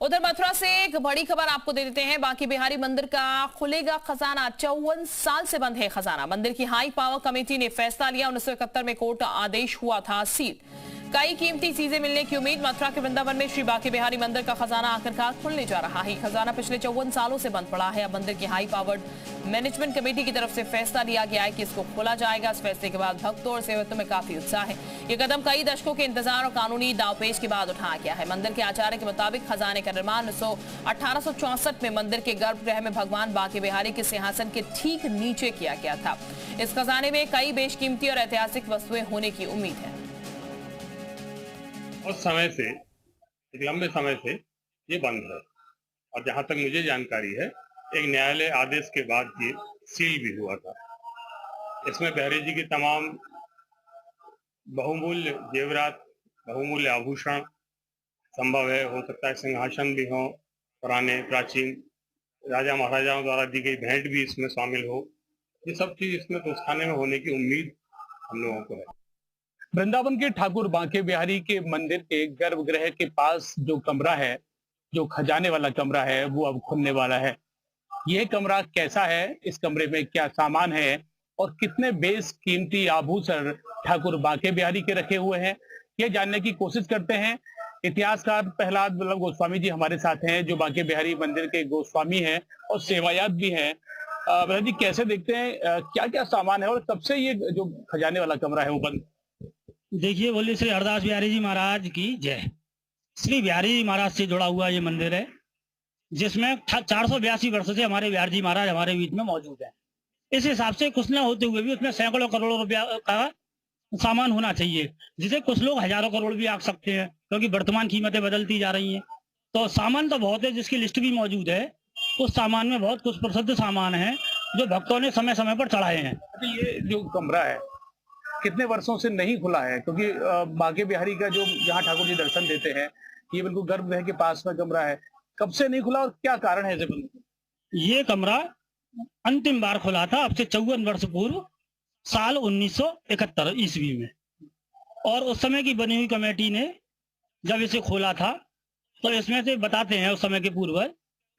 उधर मथुरा से एक बड़ी खबर आपको दे देते हैं। बांके बिहारी मंदिर का खुलेगा खजाना। 54 साल से बंद है खजाना। मंदिर की हाई पावर कमेटी ने फैसला लिया। 1971 में कोर्ट आदेश हुआ था सील। कई कीमती चीजें मिलने की उम्मीद। मथुरा के वृंदावन में श्री बांके बिहारी मंदिर का खजाना आखिरकार खुलने जा रहा है। खजाना पिछले 54 सालों से बंद पड़ा है। अब मंदिर की हाई पावर्ड मैनेजमेंट कमेटी की तरफ से फैसला लिया गया है कि इसको खोला जाएगा। इस फैसले के बाद भक्तों और सेवकों में काफी उत्साह है। ये कदम कई दशकों के इंतजार और कानूनी दावपेच के बाद उठाया गया है। मंदिर के आचार्य के मुताबिक खजाने का निर्माण 1864 में मंदिर के गर्भगृह में भगवान बांके बिहारी के सिंहासन के ठीक नीचे किया गया था। इस खजाने में कई बेशकीमती और ऐतिहासिक वस्तुएं होने की उम्मीद है। उस समय से एक लंबे समय से ये बंद है और जहां तक मुझे जानकारी है एक न्यायालय आदेश के बाद ये सील भी हुआ था। इसमें बिहारी जी की तमाम बहुमूल्य जेवरात, बहुमूल्य आभूषण संभव है, हो सकता है सिंहासन भी हो, पुराने प्राचीन राजा महाराजाओं द्वारा दी गई भेंट भी इसमें शामिल हो। ये सब चीज इसमें तो खाने में होने की उम्मीद हम लोगों को है। वृंदावन के ठाकुर बांके बिहारी के मंदिर के गर्भगृह के पास जो कमरा है, जो खजाने वाला कमरा है, वो अब खुलने वाला है। यह कमरा कैसा है, इस कमरे में क्या सामान है और कितने बेस कीमती आभूषण ठाकुर बांके बिहारी के रखे हुए हैं, ये जानने की कोशिश करते हैं। इतिहासकार प्रहलाद वल्लभ गोस्वामी जी हमारे साथ हैं, जो बांके बिहारी मंदिर के गोस्वामी हैं और सेवायात भी हैं। प्रहलाद जी, कैसे देखते हैं क्या क्या सामान है और कब से ये जो खजाने वाला कमरा है वो बंद? देखिए, बोले श्री हरदास बिहारी जी महाराज की जय। श्री बिहारी जी महाराज से जुड़ा हुआ ये मंदिर है, जिसमें 482 वर्ष से हमारे बिहारी जी महाराज हमारे बीच में मौजूद है। इस हिसाब से कुछ न होते हुए भी उसमें सैकड़ों करोड़ों रुपया का सामान होना चाहिए, जिसे कुछ लोग हजारों करोड़ भी आंक सकते हैं, क्योंकि वर्तमान कीमतें बदलती जा रही हैं। तो सामान तो बहुत है, जिसकी लिस्ट भी मौजूद है। उस सामान में बहुत कुछ प्रसिद्ध सामान है जो भक्तों ने समय समय पर चढ़ाए हैं। ये जो कमरा है कितने वर्षों से नहीं खुला है? क्योंकि बांके बिहारी का जो जहाँ ठाकुर जी दर्शन देते हैं, ये बिल्कुल गर्भगृह के पास में कमरा है। कब से नहीं खुला और क्या कारण है इसे बंद? ये कमरा अंतिम बार खुला था अब से 54 वर्ष पूर्व, साल 1971 ईस्वी में। और उस समय की बनी हुई कमेटी ने जब इसे खोला था तो इसमें से बताते हैं उस समय के पूर्वज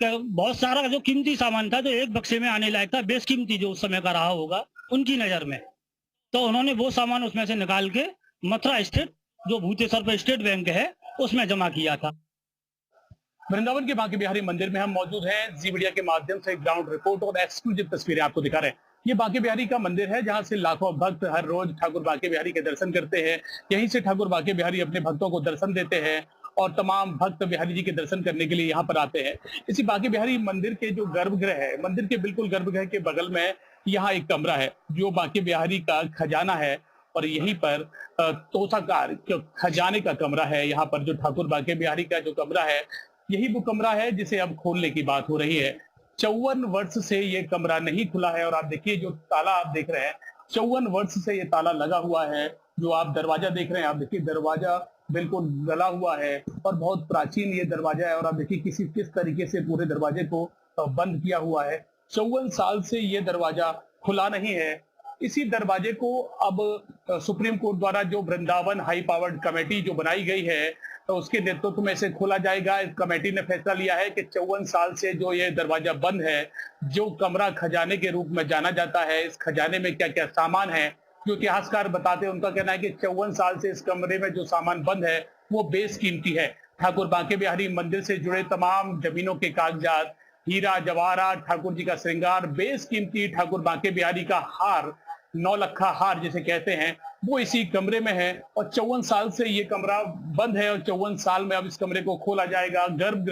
कि बहुत सारा जो कीमती सामान था, जो एक बक्से में आने लायक था, बेशकीमती जो उस समय का रहा होगा उनकी नजर में, तो उन्होंने वो सामान उसमें से निकाल के मथुरा स्टेट, जो भूतेश्वर पर स्टेट बैंक है, उसमें जमा किया था। वृंदावन के बांके बिहारी मंदिर में हम मौजूद हैं। जी मीडिया के माध्यम से ग्राउंड रिपोर्ट और एक्सक्लूसिव तस्वीरें आपको दिखा रहे हैं। ये बांके बिहारी का मंदिर है, जहां से लाखों भक्त हर रोज ठाकुर बांके बिहारी के दर्शन करते हैं। यहीं से ठाकुर बांके बिहारी अपने भक्तों को दर्शन देते हैं और तमाम भक्त बिहारी जी के दर्शन करने के लिए यहाँ पर आते हैं। इसी बांके बिहारी मंदिर के जो गर्भगृह है, मंदिर के बिल्कुल गर्भगृह के बगल में यहाँ एक कमरा है जो बांके बिहारी का खजाना है और यहीं पर तोसाकार खजाने का कमरा है। यहाँ पर जो ठाकुर बांके बिहारी का जो कमरा है, यही वो कमरा है जिसे अब खोलने की बात हो रही है। 54 वर्ष से ये कमरा नहीं खुला है और आप देखिए जो ताला आप देख रहे हैं, 54 वर्ष से ये ताला लगा हुआ है। जो आप दरवाजा देख रहे हैं, आप देखिए दरवाजा बिल्कुल गला हुआ है और बहुत प्राचीन ये दरवाजा है। और आप देखिए किस तरीके से पूरे दरवाजे को बंद किया हुआ है। 54 साल से ये दरवाजा खुला नहीं है। इसी दरवाजे को अब सुप्रीम कोर्ट द्वारा जो वृंदावन हाई पावर्ड कमेटी जो बनाई गई है, तो उसके नेतृत्व में इसे खोला जाएगा। इस कमेटी ने फैसला लिया है कि 54 साल से जो ये दरवाजा बंद है, जो कमरा खजाने के रूप में जाना जाता है, इस खजाने में क्या क्या सामान है, जो इतिहासकार बताते हैं, उनका कहना है कि 54 साल से इस कमरे में जो सामान बंद है वो बेशकीमती है। ठाकुर बांके बिहारी मंदिर से जुड़े तमाम जमीनों के कागजात, हीरा जवाहरात, ठाकुर जी का श्रृंगार, बेशकीमती ठाकुर बांके बिहारी का हार, 9 लखा हार जिसे कहते हैं, वो इसी कमरे में है। और 54 साल से ये कमरा बंद है और 54 साल में अब इस कमरे को खोला जाएगा। गर्भगृह